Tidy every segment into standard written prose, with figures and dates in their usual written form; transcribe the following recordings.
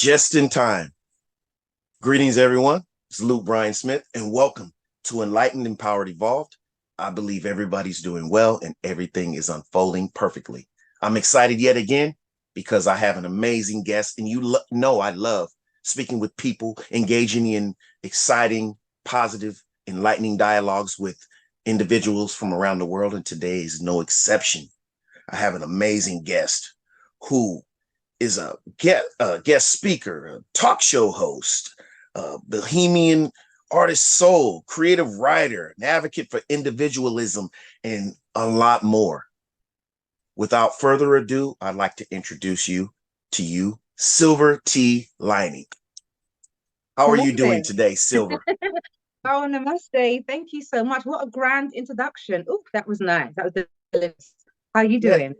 Just in time. Greetings, everyone. It's Luke Bryan Smith, and welcome to Enlightened Empowered Evolved. I believe everybody's doing well and everything is unfolding perfectly. I'm excited yet again because I have an amazing guest, and you know I love speaking with people, engaging in exciting, positive, enlightening dialogues with individuals from around the world, and today is no exception. I have an amazing guest who is a guest speaker, a talk show host, bohemian artist soul, creative writer, an advocate for individualism, and a lot more. Without further ado, I'd like to introduce you to Silver T. Lyneng. How are you doing today, Silver? Oh, namaste. Thank you so much. What a grand introduction. Oh, that was nice. That was delicious. How are you doing?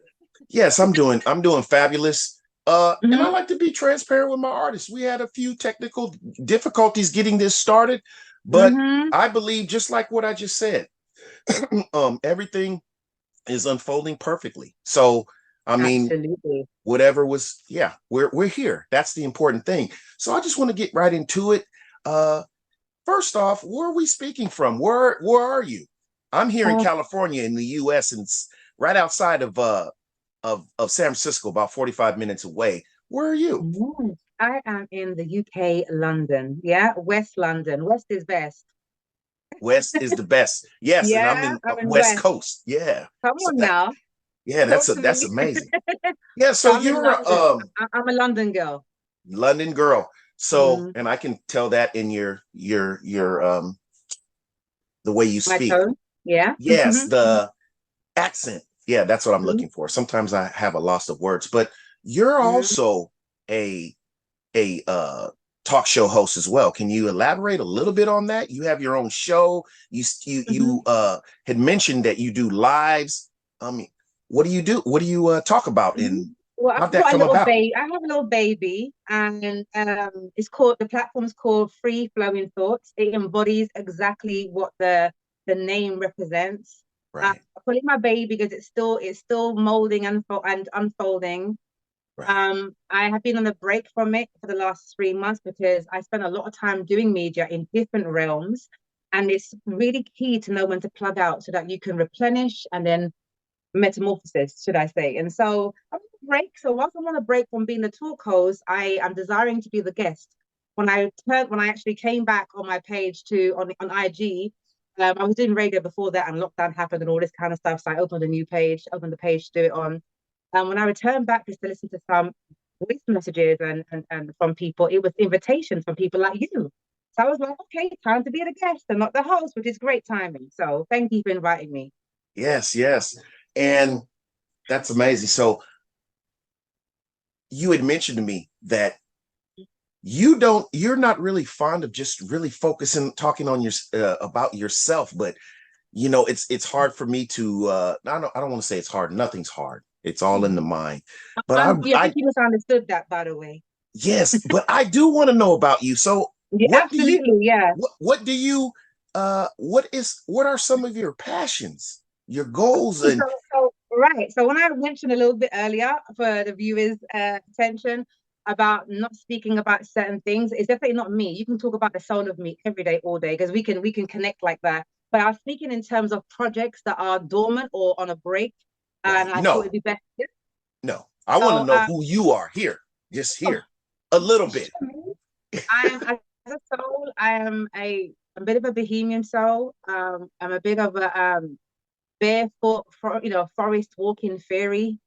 Yes, I'm doing fabulous. And I like to be transparent with my artists. We had a few technical difficulties getting this started, but I believe, just like what I just said, everything is unfolding perfectly. So, I mean, absolutely, whatever was, yeah, we're here. That's the important thing. So I just want to get right into it. First off, where are we speaking from? Where are you? I'm here in California in the US, and it's right outside of San Francisco, about 45 minutes away. Where are you? I am in the UK, London. Yeah, West London. West is best. West is the best. Yes, and I'm Yeah, in I'm in West West. Coast. Yeah. Come So on that, now. yeah, Talk to that's me. amazing. Yeah, so So I'm in you're London. I'm a London girl. London girl. So, and I can tell that in your the way you My speak. tone. Yeah. Yes, the accent. Yeah, that's what I'm looking for. Sometimes I have a loss of words, but you're also a talk show host as well. Can you elaborate a little bit on that? You have your own show. You had mentioned that you do lives. What do you do? What do you talk about, and Well, how'd I've that got a come little about? baby. I have a little baby, and the platform's called Free Flowing Thoughts. It embodies exactly what the name represents. Right. I call it my baby because it's still molding and unfolding. Right. I have been on a break from it for the last 3 months because I spent a lot of time doing media in different realms, and it's really key to know when to plug out so that you can replenish and then metamorphosis, should I say. And so I'm on a break. So whilst I'm on a break from being the talk host, I am desiring to be the guest. When I actually came back on my page on IG, I was doing radio before that, and lockdown happened and all this kind of stuff. So I opened the page to do it on. And when I returned back just to listen to some voice messages and from people, it was invitations from people like you. So I was like, okay, time to be the guest and not the host, which is great timing. So thank you for inviting me. Yes, yes. And that's amazing. So you had mentioned to me that you're not really fond of just really focusing, talking on your about yourself, but it's hard for me to I don't want to say it's hard. Nothing's hard. It's all in the mind. But I think you misunderstood that, by the way. yes, but I do want to know about you. So Yeah, absolutely, yeah. what do you what are some of your passions, your goals? And Right. So when I mentioned a little bit earlier for the viewers' attention about not speaking about certain things, it's definitely not me. You can talk about the soul of me every day, all day, because we can connect like that. But I was speaking in terms of projects that are dormant or on a break, and right, I thought it'd be best. no, I want to So, know who you are here, just here, a little bit. I am as a soul. I am a bit of a bohemian soul. I'm a bit of a barefoot, forest walking fairy,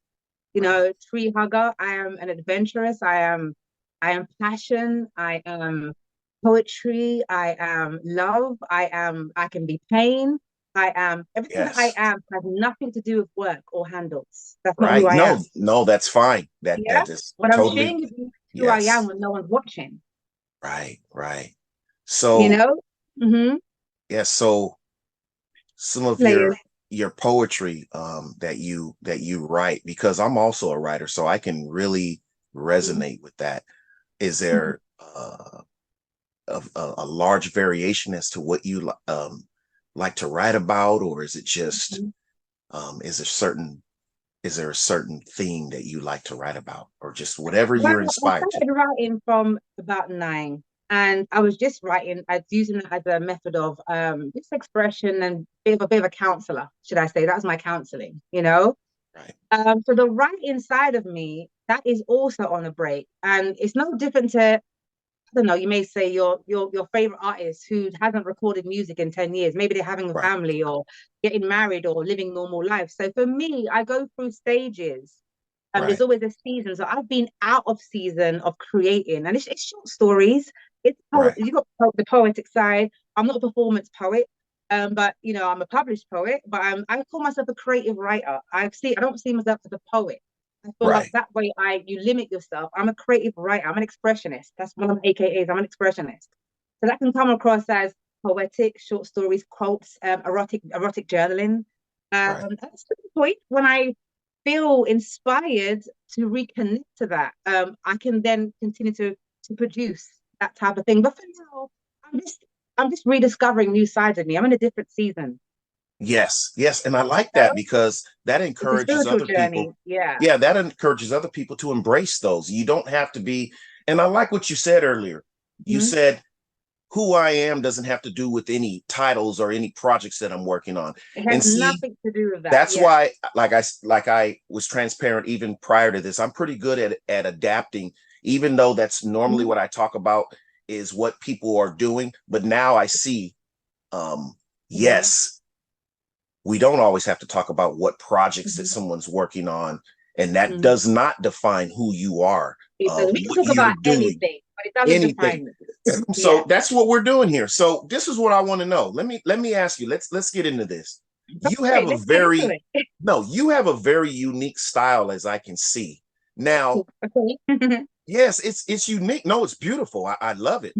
Right. tree hugger. I am an adventurous. I am passion. I am poetry. I am love. I can be pain. I am everything that I Yes. am has nothing to do with work or handles. That's not who Right. I No, am. no, that's fine. Yeah. That is But I'm totally, sharing with you who I am yes. when no one's watching. Right, right. You So know? Mm-hmm. yeah, so some of Layers. your poetry that you write, because I'm also a writer, so I can really resonate with that. Is Mm-hmm. there a large variation as to what you like to write about, or is it just is there certain is there a certain theme that you like to write about, or just whatever Well, you're I inspired to? started writing from about 9, and I was just writing. I was using it as a method of just expression and a bit of a counselor, should I say? That was my counseling, you know. Right, So the writing side of me, that is also on a break, and it's no different to, I don't know, you may say your favorite artist who hasn't recorded music in 10 years. Maybe they're having a right, family or getting married or living normal life. So for me, I go through stages. There's right, always a season. So I've been out of season of creating, and it's short stories. It's right, you got the poetic side. I'm not a performance poet, but I'm a published poet. But I call myself a creative writer. I don't see myself as a poet. I feel like right. that way you limit yourself. I'm a creative writer. I'm an expressionist. That's one of my AKAs. I'm an expressionist. So that can come across as poetic, short stories, quotes, erotic journaling. Right. That's the point when I feel inspired to reconnect to that. I can then continue to produce that type of thing. But for now, I'm just rediscovering new sides of me. I'm in a different season. Yes, yes. And I like that So because that it's a encourages spiritual other people. journey. Yeah. Yeah, that encourages other people to embrace those. You don't have to be, and I like what you said earlier. You Mhm. said who I am doesn't have to do with any titles or any projects that I'm working on. It And has see, nothing to do with that. that's Yeah. why, like I was transparent even prior to this. I'm pretty good at adapting, even though that's normally Mhm. what I talk about is what people are doing. But now I see, um, Mhm. yes, we don't always have to talk about what projects that Mhm. someone's working on, and that Mhm. does not define who you are, It does. We can what talk you're about doing, anything, but it doesn't anything. define me. So Yeah. that's what we're doing here. So this is what I want to know. Let me ask you. Let's get into this. You have Okay, a let's get into very it. no, you have a very unique style, as I can see. Now, Okay. yes, it's unique. No, it's beautiful. I love it.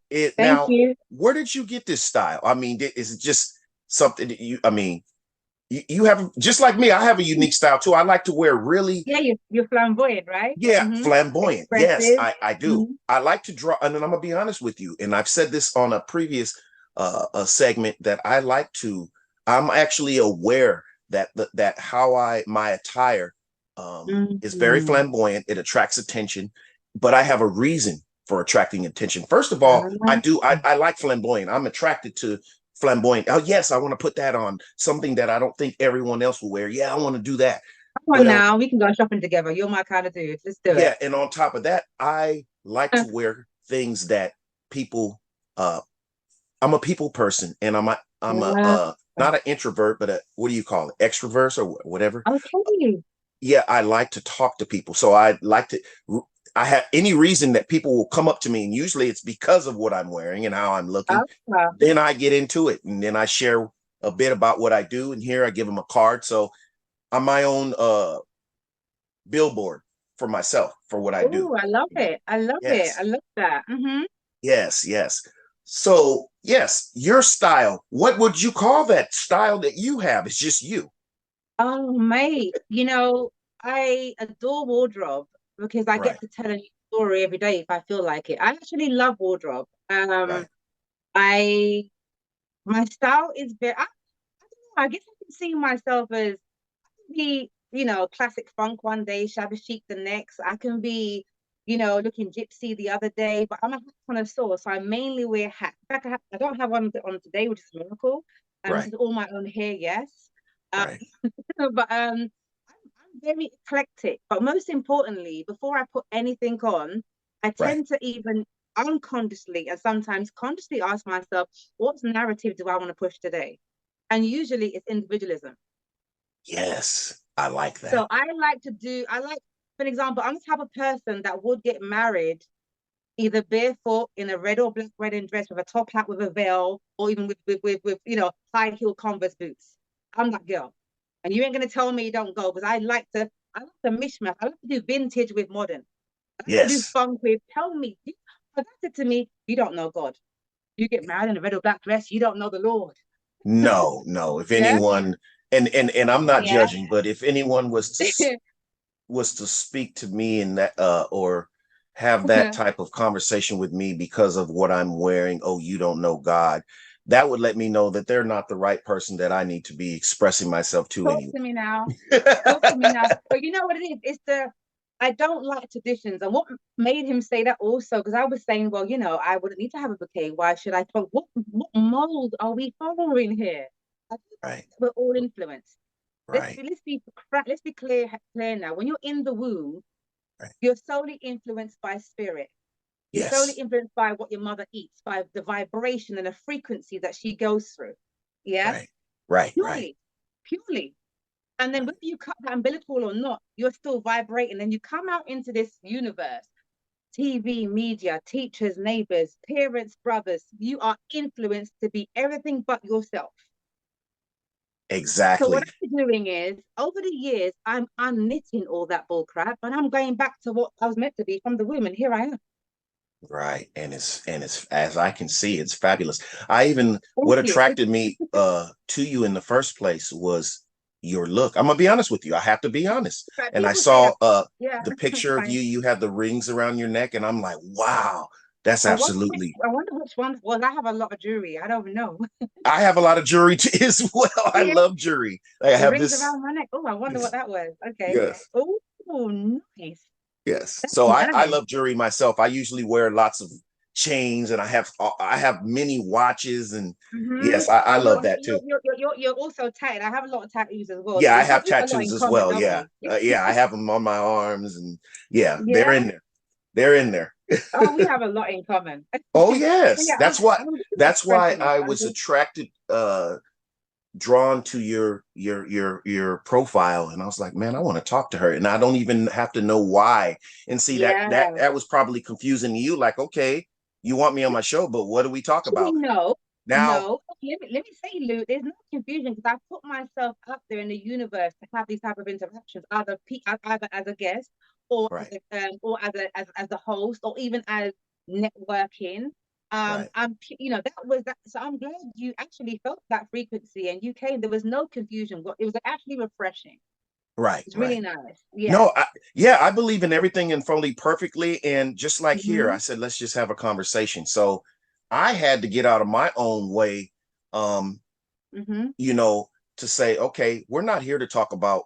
It Thank now, you. where did you get this style? I mean, is it just something that you? I mean, you have just like me. I have a unique style too. I like to wear really, Yeah, you're flamboyant, right? yeah, flamboyant. Yes, Expressive. I do. Hmm. I like to draw, and then I'm gonna be honest with you. And I've said this on a previous a segment that I like to. I'm actually aware that that how I my attire is very Hmm. flamboyant. It attracts attention, but I have a reason for attracting attention. First of all, I Ah, do. I like flamboyant. I'm attracted to flamboyant. Oh yes, I want to put that on something that I don't think everyone else will wear. Yeah, I want to do that. come on But now, we can go shopping together. You're my kind of dude. Let's do it. yeah, and on top of that, I like to wear things that people I'm a people person, and I'm a Ah, not an introvert, but a, what do you call it, extrovert or whatever. okay. Yeah, I like to talk to people, so I like to, I have any reason that people will come up to me, and usually it's because of what I'm wearing and how I'm looking. Ah, Then I get into it, and then I share a bit about what I do, and here I give them a card. So I'm my own billboard for myself for what I do. oh, I love it. I love it. I Yes. love that. Hmm. Yes, yes. So, yes, your style. What would you call that style that you have? It's just you. Oh, mate, I adore wardrobe because I get Right, to tell a new story every day if I feel like it. I actually love wardrobe. right, I my style is very, I don't know, I guess I can see myself as be, classic funk one day, shabby chic the next. I can be, looking gypsy the other day, but I'm a hat connoisseur, so I mainly wear hats. In fact, I don't have one on today, which is a miracle. This right, is all my own hair, yes. Um, right, but I'm very eclectic. But most importantly, before I put anything on, I right. tend to even unconsciously and sometimes consciously ask myself, what narrative do I want to push today? And usually it's individualism. Yes, I like So that. I like, for example, I'm the type of person that would get married either barefoot in a red or black wedding dress with a top hat with a veil, or even with high heel Converse boots. I'm that girl, and you ain't gonna tell me you don't go because I like to mishmash. I like to do vintage with modern. I like to do Yes. funk with. Tell me, but that's it to me. You don't know God. You get married in a red or black dress. You don't know the Lord. No, no. If Yeah, anyone, and I'm not yeah. judging, but if anyone was to speak to me in that or have that type of conversation with me because of what I'm wearing, oh, you don't know God. that would let me know that they're not the right person that I need to be expressing myself to Talk anyway. to me now. Talk to me now. But you know what it is? It's the I don't like traditions. And what made him say that also, because I was saying, well, I wouldn't need to have a bouquet. Why should I? But what mold are we following here? I think Right, we're all influenced. Let's right, be let's be let's be clear now. When you're in the womb, right. you're solely influenced by spirit. You're solely Yes, influenced by what your mother eats, by the vibration and the frequency that she goes through. Yes, right, right, right, purely, purely. And then whether you cut that umbilical or not, you're still vibrating. And you come out into this universe, TV, media, teachers, neighbors, parents, brothers. You are influenced to be everything but yourself. So what exactly. I'm doing is, over the years, I'm unknitting all that bull crap, and I'm going back to what I was meant to be from the womb, and here I am. Right. And it's as I can see, it's fabulous. I even Thank what you. attracted me to you in the first place was your look. I'm gonna be honest with you. I have to be honest. But And I people say saw that, yeah, the it's picture of fine. you, you have the rings around your neck, and I'm like, wow, that's absolutely I wonder which one. Well, I have a lot of jewelry. I don't know. I have a lot of jewelry too, as well. I Yeah, love jewelry. Like, I the have rings this, around my neck. Oh, I wonder what this that was. Okay. yes. Oh, nice. Yes. That's So I nice. love jewelry myself. I usually wear lots of chains and I have many watches and Mm-hmm. yes, I Oh, love that too. you're also tatted. I have a lot of tattoos as well. Yeah, So I we have have a lot in tattoos as common, well. don't Yeah. we? Yeah, I have them on my arms and yeah, they're Yeah. in there. They're in there. Oh, we have a lot in common. Oh So yes. yeah, I'm good at That's why expressing it. I I'm was just attracted drawn to your profile and I was like, man, I want to talk to her and I don't even have to know why. And see yeah. that was probably confusing to you like, okay, you want me on my show, but what do we talk Actually, about? no, Now, no. Let me say, Lou, there's no confusion because I put myself out there in the universe to have these type of interactions, either as a guest or right, as a host or even as networking. right, That was that. So I'm glad you actually felt that frequency and you came. There was no confusion. It was actually refreshing. right, It's really right. nice. Yeah. No, yeah, I believe in everything unfolding perfectly. And just like here, Mm-hmm. I said, let's just have a conversation. So I had to get out of my own way, um, Mm-hmm. you know, to say, okay, we're not here to talk about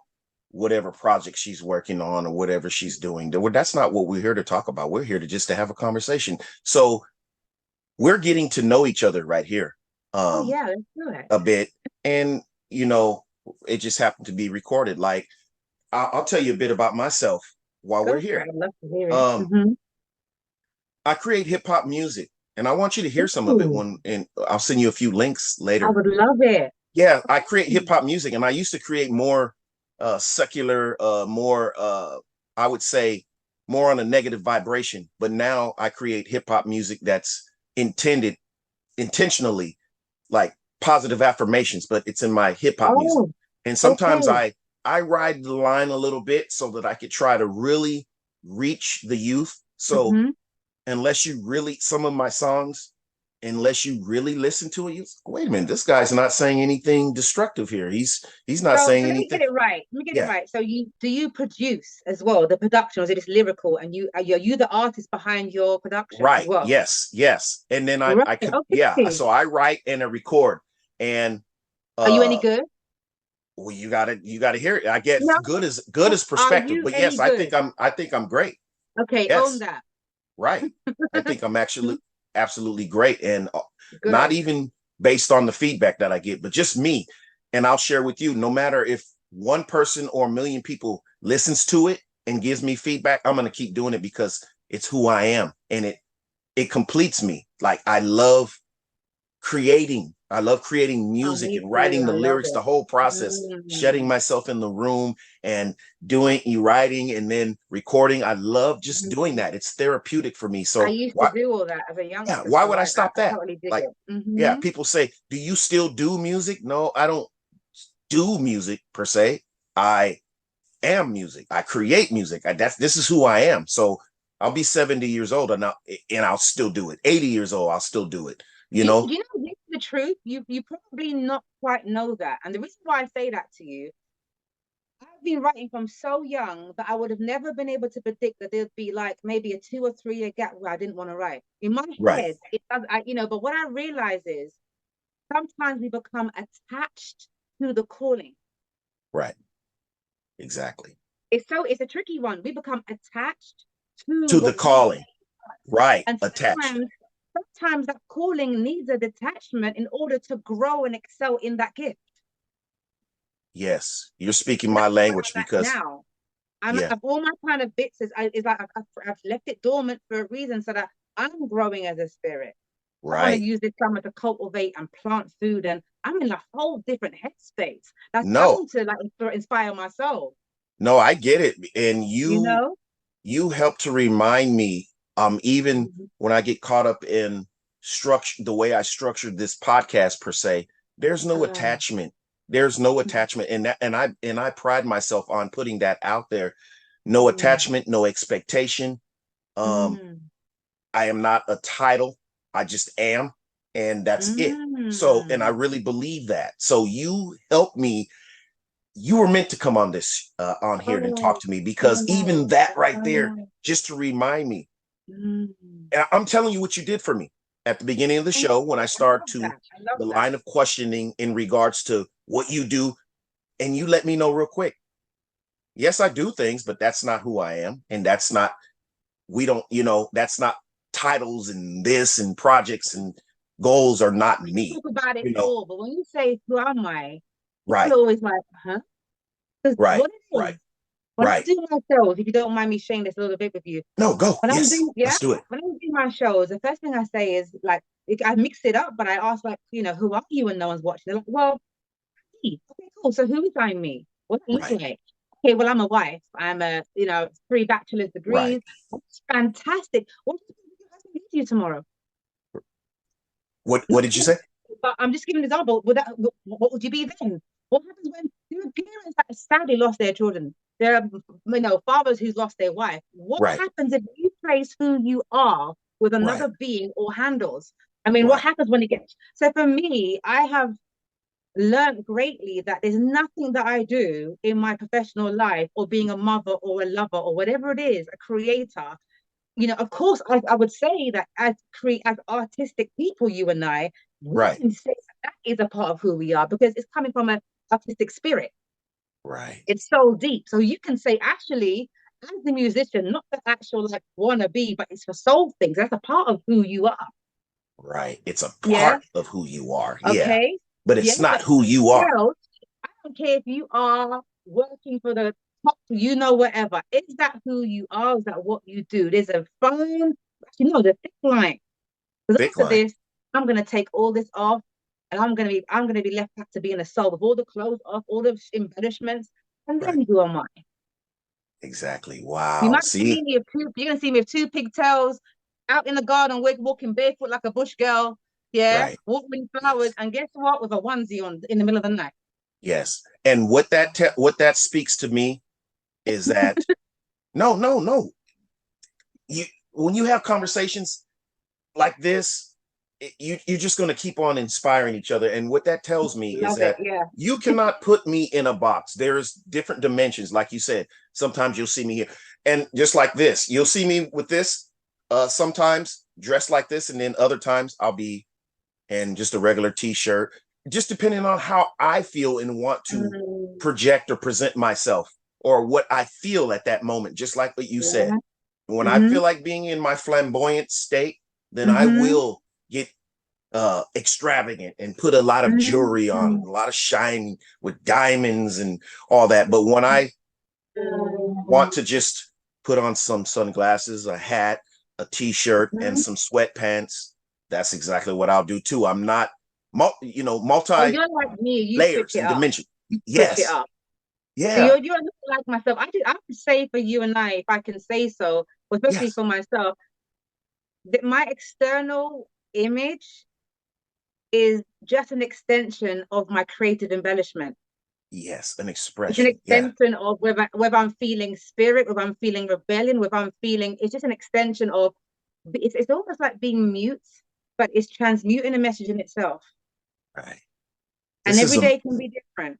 whatever project she's working on or whatever she's doing. That's not what we're here to talk about. We're here to just to have a conversation. So we're getting to know each other right here, Oh um, yeah, let's do it. a bit. And, you know, it just happened to be recorded. Like, I'll tell you a bit about myself while we're Go for it. here. I'd love to hear it. Um, Mm-hmm. I create hip hop music, and I want you to hear some of it Ooh, when, and I'll send you a few links I later. would love it. Yeah, I create hip hop music, and I used to create more secular, more I would say more on a negative vibration. But now I create hip hop music that's intended intentionally like positive affirmations, but it's in my hip hop music. Oh, And sometimes okay. I ride the line a little bit so that I could try to really reach the youth. So Mm-hmm. unless you really some of my songs, unless you really listen to it, you wait a minute, this guy's not saying anything destructive here. He's not So saying let me anything. get it right. Let me get it Yeah, right. So you produce as well the production, or is it just lyrical? And you the artist behind your production as right. well? Yes, yes. And then Right. I could yeah. Okay. So I write and I record. And Are you any uh good? well, you gotta hear it. I guess No. good as Are perspective, you but yes, any good? I think I'm great. Okay, own Yes, that. right. I think I'm actually absolutely great, and not Good. even based on the feedback that I get, but just me. And I'll share with you. No matter if one person or a million people listens to it and gives me feedback, I'm gonna keep doing it because it's who I am, and it completes me. Like I love creating Oh, music me and too. writing the I love lyrics, the it. whole process, shutting Mm. myself in the room and doing you writing and then recording. I love just doing Mhm. that. It's therapeutic for me. I So used to do all that as a yeah, youngster, why so would I I stop that? totally dig Like, it. yeah, Mm-hmm. people say, do you still do music? No, I don't do music per se. I am music. I create music. This is who I am. So I'll be 70 years old and I'll still do it. 80 years old, I'll still do it. You Do know? you know the truth? You probably not quite know that. And the reason why I say that to you, I've been writing from so young that I would have never been able to predict that there'd be like maybe a 2 or 3 year gap where I didn't want to write. In my Right. head, it does, but what I realize is sometimes we become attached to the calling. Right. Exactly. It's a tricky one. We become attached to To the what God calling. Right. and Attached. sometimes that calling needs a detachment in order to grow and excel in that gift. Yes. You're speaking my That's where language I'm at because, now. I'm yeah, of all my kind of bits is like I've left it dormant for a reason so that I'm growing as a spirit. I want to right. use this summer to cultivate and plant food, and I'm in a whole different headspace. That's No, bound to like inspire my soul. no, I get it. And You know. you help to remind me, even Mhm. when I get caught up in structure, the way I structured this podcast per se, there's no Uh, attachment. There's no attachment. And I pride myself on putting that out there. No mm, attachment, no expectation. Um, mm, I am not a title. I just am. And that's it. So, and I mm. really believe that. So you help me. You were meant to come on this, on here and talk Oh, to me, I because even know. that right I there, know. just to remind me, Mm. and I'm telling you what you did for me at the beginning of the Thank show when I you. I start love to that. I love the that. line of questioning in regards to what you do, and you let me know real quick. Yes, I do things, but that's not who I am, and that's not. We don't, that's not titles and this and projects and goals are not We me. talk about it You know, all, but when you say who am I, people right, are always like, huh? Because right, what it right, is, when I right. do my shows, if you don't mind me sharing this a little bit with you, No, go. when I'm Yes, doing, yeah, let's do it. when I'm doing my shows, the first thing I say is like, I mix it up, but I ask like, who are you when no one's watching? They're like, well, me. Okay, cool. So who is I me? What does it Right, look like? Okay, well, I'm a wife. I'm a, 3 bachelor's right. degrees. That's fantastic. What does your husband do to you tomorrow? What did you Nothing. say? But I'm just giving an example. What would you be then? What happens when there are parents that sadly lost their children? There are, fathers who's lost their wife. What Right, happens if you place who you are with right, another being or handles? I mean, what right, happens when it gets so for me, I have learned greatly that there's nothing that I do in my professional life or being a mother or a lover or whatever it is, a creator. Of course, I would say that as artistic people, you and I, we right, can say that is a part of who we are because it's coming from an artistic spirit. right, It's so deep. So you can say, actually, as a musician, not the actual like wannabe, but it's for soul things. That's a part of who you are. right. It's a Yeah. part of who you are. Yeah, Okay. but Yeah. it's not But who you are. else, I don't care if you are working for the top, whatever. Is that who you are? Is that what you do? There's a fine, the thick line. Because Thick after line. this, I'm gonna take all this off, and I'm gonna be left back to being a soul with all the clothes off, all the embellishments, and Right. then who am I? Exactly. You Wow. might See? see me you're gonna see me with two pigtails, out in the garden, walking barefoot like a bush girl, yeah, Right. watering flowers, Yes. and guess what? With a onesie on in the middle of the night. Yes. And what that speaks to me is that no, no, no. You when you have conversations like this, you're just going to keep on inspiring each other. And what that tells me is Love it, that yeah. you cannot put me in a box. There's different dimensions, like you said. Sometimes you'll see me here, and just like this, you'll see me with this. Sometimes dressed like this, and then other times I'll be in just a regular t-shirt, just depending on how I feel and want to Mm, project or present myself or what I feel at that moment. Just like what you said, yeah. when I Mm-hmm. feel like being in my flamboyant state, then I Mm-hmm. will get extravagant and put a lot of jewelry on, Mm-hmm. a lot of shine with diamonds and all that. But when I want to just put on some sunglasses, a hat, a t-shirt, and Mm-hmm. some sweatpants, that's exactly what I'll do too. I'm not, Oh, multi you're like me. You switch layers it and up. dimension. You switch it Yes, up. So yeah, you're not like myself. I would say for you and I, if I can say so, especially yes, for myself, that my external image is just an extension of my creative embellishment. yes, an It's an expression. Yeah, extension of whether I'm feeling spirit, whether I'm feeling rebellion, whether I'm feeling. It's just an extension of. It's almost like being mute, but it's transmuting a message in itself. right. And This is every a day can be different,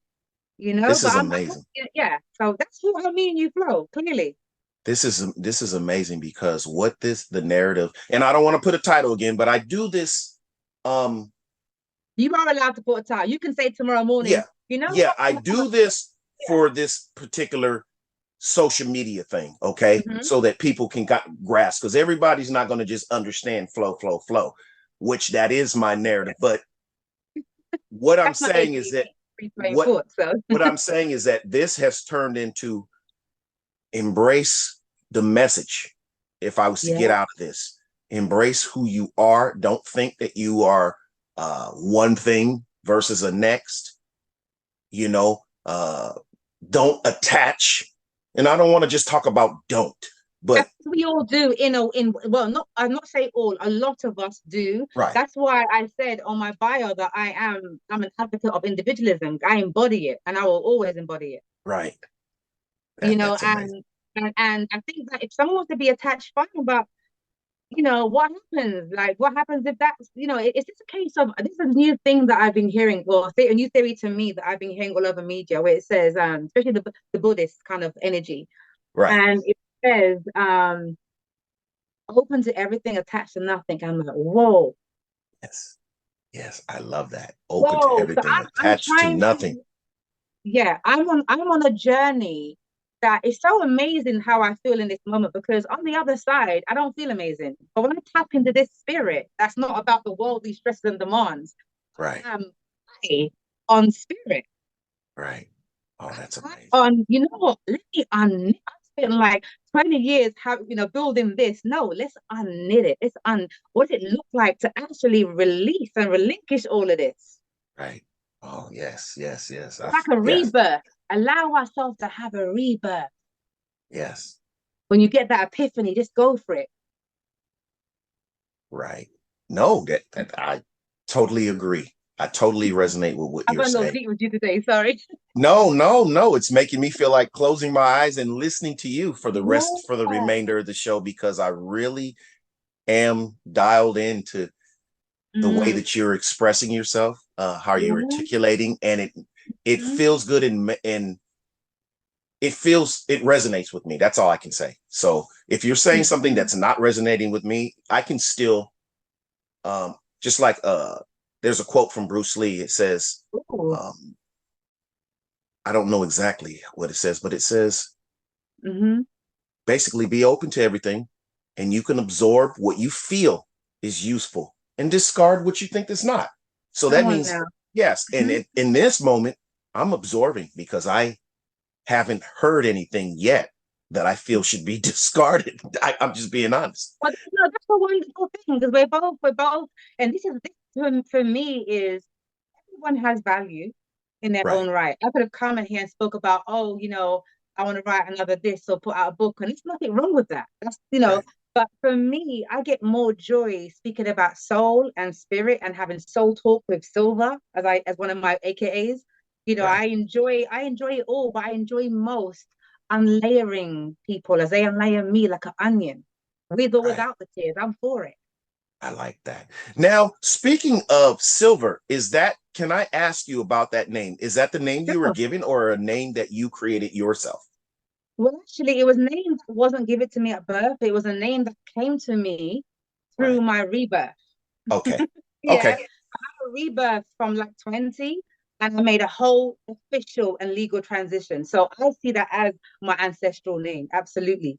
you know. this But is I'm amazing. yeah. So that's who I mean. You flow clearly. This is amazing because the narrative, and I don't want to put a title again, but I do this um You are allowed to put a time. You can say tomorrow morning, Yeah. you know Yeah. what? I do this Yeah. for this particular social media thing, okay? Mm-hmm. So that people can grasp, because everybody's not going to just understand flow, which that is my narrative. But what I'm That's my saying is that ADHD free flowing what thoughts. So what I'm saying is that this has turned into embrace the message. If I was to get yeah, out of this, embrace who you are. Don't think that you are one thing versus a next. You know, don't attach. And I don't want to just talk about don't, but that's what we all do in well, not I'm not saying all, a lot of us do. right, That's why I said on my bio that I'm an advocate of individualism. I embody it and I will always embody it. right. You know, That's amazing. and I think that if someone wants to be attached, fine, but you know, what happens? Like, what happens if that's, you know, it's just a case of this is a new thing that I've been hearing, or a new theory to me that I've been hearing all over media, where it says, especially the Buddhist kind of energy, Right. and it says, open to everything, attached to nothing. I'm like, whoa, Yes. Yes. I love that. Open to whoa. So everything, I'm attached to trying nothing. to, yeah, I'm on a journey that is so amazing how I feel in this moment because on the other side, I don't feel amazing. But when I tap into this spirit, that's not about the worldly stresses and demands. Right. I am high on spirit. Right. Oh, that's amazing. On, you know what? Let me I spent like 20 years building this. No, let's unknit it. What does it look like to actually release and relinquish all of this? Right. Oh, yes, yes, yes. It's like a Yes, rebirth. Allow ourselves to have a rebirth. yes. When you get that epiphany, just go for it. Right. No, that I totally agree. I totally resonate with what I you're went a little saying. deep with you today. Sorry. No, no, no. It's making me feel like closing my eyes and listening to you for the Yeah. remainder of the show, because I really am dialed into the way Mm, that you're expressing yourself, how you're yeah. articulating, and it Mm, feels good, and it resonates with me. That's all I can say. So if you're saying something mm, that's not resonating with me, I can still just like there's a quote from Bruce Lee. It says, ooh, um, I don't know exactly what it says, but it says mhm. basically be open to everything, and you can absorb what you feel is useful and discard what you think is not. So Come that on means now. yes. And Mhm. in this moment, I'm absorbing because I haven't heard anything yet that I feel should be discarded. I'm just being honest. But that's a wonderful thing because we're both, and this for me is everyone has value in their Right. own right. I could have come in here and spoke about, oh, I want to write another this or put out a book, and there's nothing wrong with that. Right. But for me, I get more joy speaking about soul and spirit and having soul talk with Silver as one of my AKAs. Right. I enjoy it all, but I enjoy most unlayering people as they unlayer me like an onion, with or Right. without the tears. I'm for it. I like that. Now, speaking of Silver, can I ask you about that name? Is that the name you were Sure. given, or a name that you created yourself? Well, actually, it was a name that wasn't given to me at birth. It was a name that came to me through Right. my rebirth. Okay. Yeah, Okay. I had a rebirth from like 20, and I made a whole official and legal transition. So I see that as my ancestral name. Absolutely.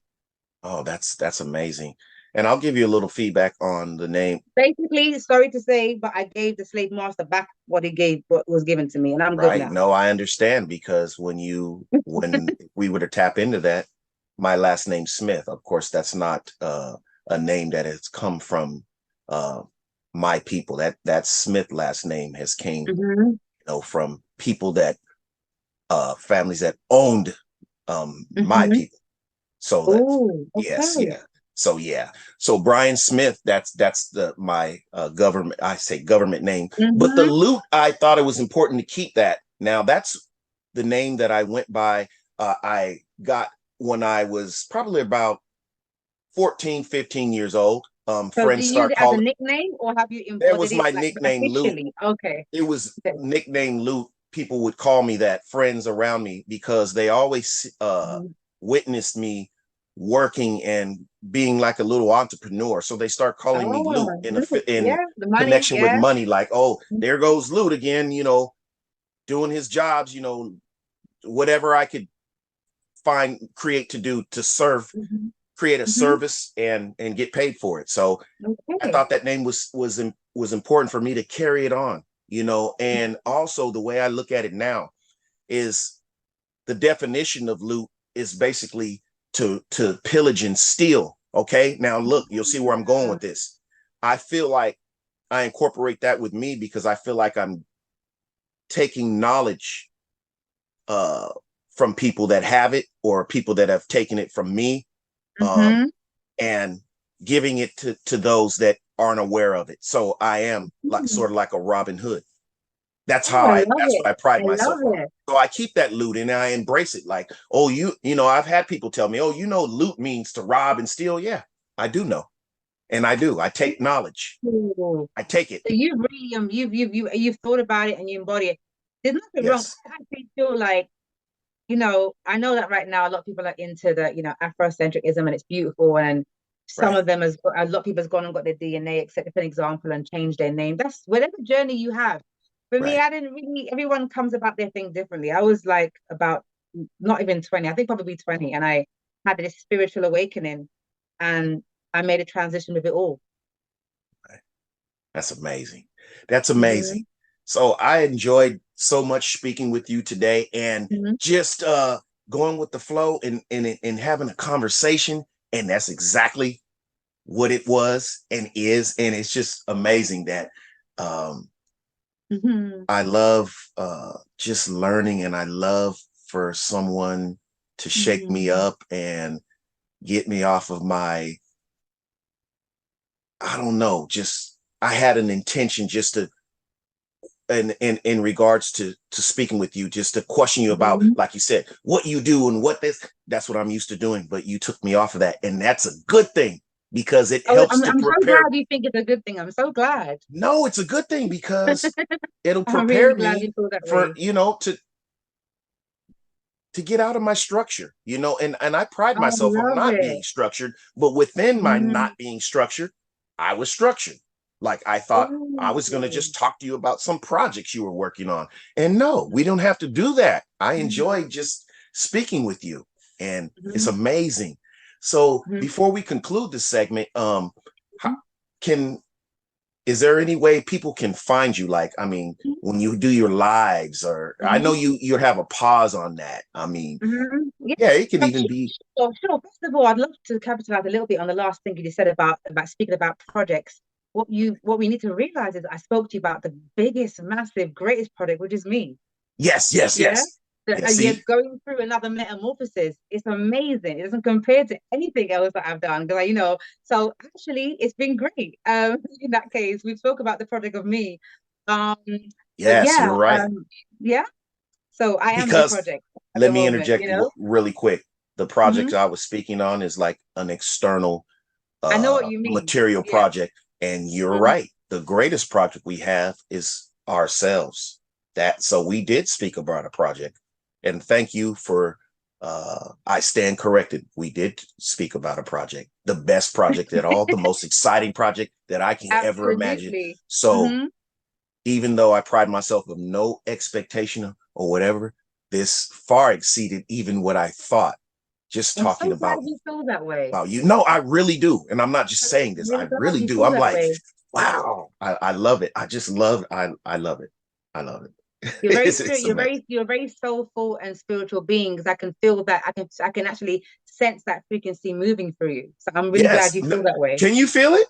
Oh, that's amazing. And I'll give you a little feedback on the name. Basically, sorry to say, but I gave the slave master back what was given to me, and I'm good Right. now. No, I understand, because when we were to tap into that, my last name Smith, of course, that's not a name that has come from uh my people. That Smith last name has came, Mhm, from people that families that owned my mhm. people. So that Oh, yes, okay. yeah. So yeah. So Bryon Smith, that's the my government, I say government name. But the Mhm. loot, I thought it was important to keep that. Now that's the name that I went by. I got when I was probably about 14, 15 years old. So do Friends you use start it as a calling. nickname or have you That embodied was it my like nickname, Loot. officially? Okay. It was Okay. nickname Loot. People would call me that, friends around me, because they always Mhm. witnessed me working and being like a little entrepreneur. So they start calling me Loot Oh, Luke, in yeah, the money, connection with yeah. money. Like, oh, there goes Loot again, doing his jobs, whatever I could create to do to serve, Mm-hmm. create a Mm-hmm. service and get paid for it. So I Okay. thought that name was important for me to carry it on, and also the way I look at it now is the definition of loot is basically to pillage and steal. Okay. Now look, you'll see where I'm going with this. I feel like I incorporate that with me because I feel like I'm taking knowledge uh from people that have it or people that have taken it from me, um Mm-hmm. and giving it to those that aren't aware of it. So I am like Mm-hmm. sort of like a Robin Hood. That's Oh, how I I love that's it. what I pride I love myself on. it. So I keep that loot and I embrace it. Like, oh, I've had people tell me, oh, loot means to rob and steal. Yeah, I do know. And I do. I take knowledge. Ooh. I take it. So you've really you've thought about it and you embody it. There's nothing wrong. Yes. I actually feel like, I know that right now a lot of people are into the, Afrocentrism, and it's beautiful. And some Right. of them, a lot of people has gone and got their DNA accepted, for an example, and changed their name. That's whatever journey you have. For me, Right. I didn't really, everyone comes about their thing differently. I was like about not even 20, I think probably 20. And I had this spiritual awakening and I made a transition with it all. Right. That's amazing. That's Hmm. amazing. So I enjoyed so much speaking with you today and Hmm. just going with the flow and having a conversation. And that's exactly what it was and is. And it's just amazing that um, Hmm. I love just learning, and I love for someone to shake me Hmm. up and get me off of my, I don't know, just I had an intention just to in regards to speaking with you, just to question you about, Hmm. like you said, what you do and what that's what I'm used to doing. But you took me off of that, and that's a good thing because it Oh, helps to I'm so prepare. glad you think it's a good thing. I'm so glad. No, it's a good thing because it'll I'm really prepare glad me you feel that for, way. to get out of my structure, and I pride Oh, I myself on love not being it. structured, but within my Mm. not being structured, I was structured. Like I thought I was going to Oh. just talk to you about some projects you were working on. And no, we don't have to do that. I Mm. enjoy just speaking with you, and it's Mhm. amazing. So Mhm. before we conclude this segment, Mhm. can is there any way people can find you? Like, I mean, when you do your lives, or I know Mhm. you have a pause on that. I mean, Mhm. Yeah. yeah, it can So, even be. sure. First of all, I'd love to capitalize a little bit on the last thing you just said about speaking about projects. What we need to realize is I spoke to you about the biggest, massive, greatest project, which is me. Yes, yes, Yeah. yes. So, Yeah, you're see? going through another metamorphosis. It's amazing. It doesn't compare to anything else that I've done. Because, so actually, it's been great. In that case, we spoke about the project of me. Um, but Yes, yeah, you're right. yeah. So I am the Because project at the let me moment, interject really quick. The Hmm. project I was speaking on is like an external I know what you mean. material Yeah. project. And you're Mhm. right. The greatest project we have is ourselves. That so we did speak about a project. And thank you for I stand corrected. We did speak about a project, the best project at all, the most exciting project that I can ever imagine. Absolutely. So Hmm. even though I pride myself of no expectation or whatever, this far exceeded even what I thought. Just I'm talking so glad you feel that way. about you. No, I really do. And I'm not just saying I'm this. really I glad really you do. feel I'm that like, way. wow, I love it. I just love I love it. I love it. You're very spirit. It's amazing. You're very soulful and spiritual beings. I can feel that. I can actually sense that frequency moving through you. So I'm really glad Yes. you feel that way. Can you feel it?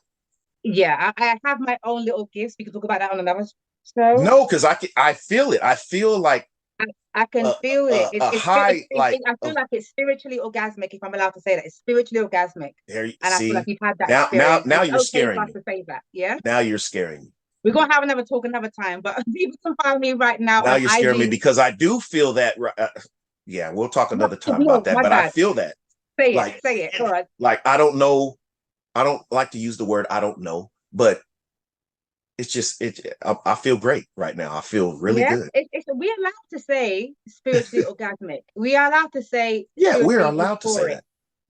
Yeah, I have my own little gifts. We can talk about that on another show. No, because I feel it. I feel like I, I can a, feel it. a high I feel of like it's spiritually orgasmic, if I'm allowed to say that. It's spiritually orgasmic. there. And I feel like See, you've had that now experience. And now it's you're okay for scaring us me. to say that. Yeah. Now you're scaring me. We're gonna have another talk another time. But people can find me right now Now on you're scaring me IG. because I do feel that. Yeah, we'll talk No, another time about no, that. my But I bad. feel that, Say it. like, Say it. Go on. like I don't know. I don't like to use the word I don't know, but it's just I feel great right now. I feel really Yeah. good. We're allowed to say spiritually orgasmic. We are allowed to say Yeah, we're spiritually allowed to say euphoric. that.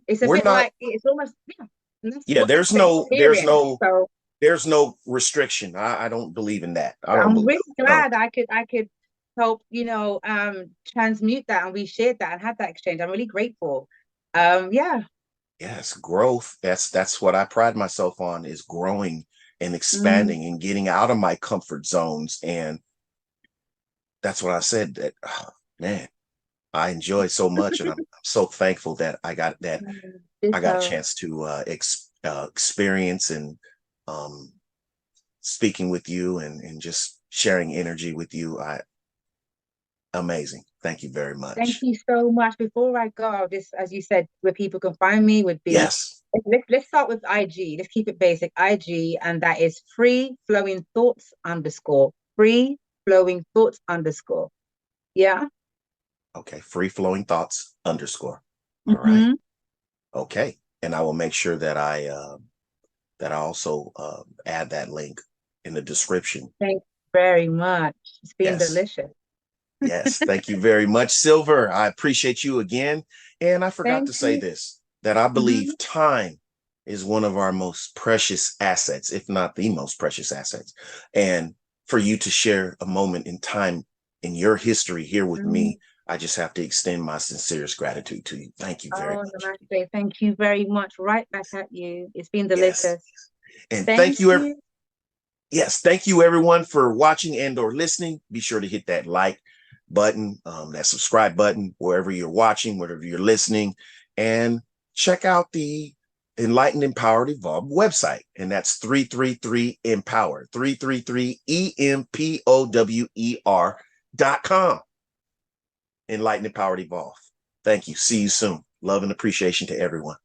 It's a We're bit not, like it's almost yeah. And that's yeah, what that's the experience. So there's no restriction. I don't believe in that. I don't I'm believe, really no. glad I could help, transmute that, and we shared that and had that exchange. I'm really grateful. Yeah. Yes, growth. That's what I pride myself on, is growing and Mm. expanding and getting out of my comfort zones. And that's what I said, that man, I enjoy so much, and I'm so thankful that I got a Ditto. chance to experience and um, speaking with you and just sharing energy with you. Amazing. Thank you very Thank much. you so much. Before I go, just as you said, where people can find me would be Yes. let's start with IG. Let's keep it basic. IG, and that is free flowing thoughts underscore. Free flowing thoughts underscore. Yeah. Okay. Free flowing thoughts underscore. All right. Mm-hmm. Okay. And I will make sure that I also add that link in the description. Thanks very much. It's been Yes. delicious. Yes. Thank you very much, Silver. I appreciate you again. And I forgot Thank to say you. this, that I Mm-hmm. believe time is one of our most precious assets, if not the most precious assets. And for you to share a moment in time in your history here with Mm. me, I just have to extend my sincerest gratitude to you. Thank you very Oh, much. namaste. Thank you very much. Right back at you. It's been Yes. delicious. And thank Thank you, you. yes, thank you everyone for watching and or listening. Be sure to hit that like button, that subscribe button, wherever you're watching, wherever you're listening, and check out the Enlightened Empowered Evolved website. And that's 333 Empower, 333 EMPOWER.com. Enlightened Empowered Evolved. Thank you. See you soon. Love and appreciation to everyone.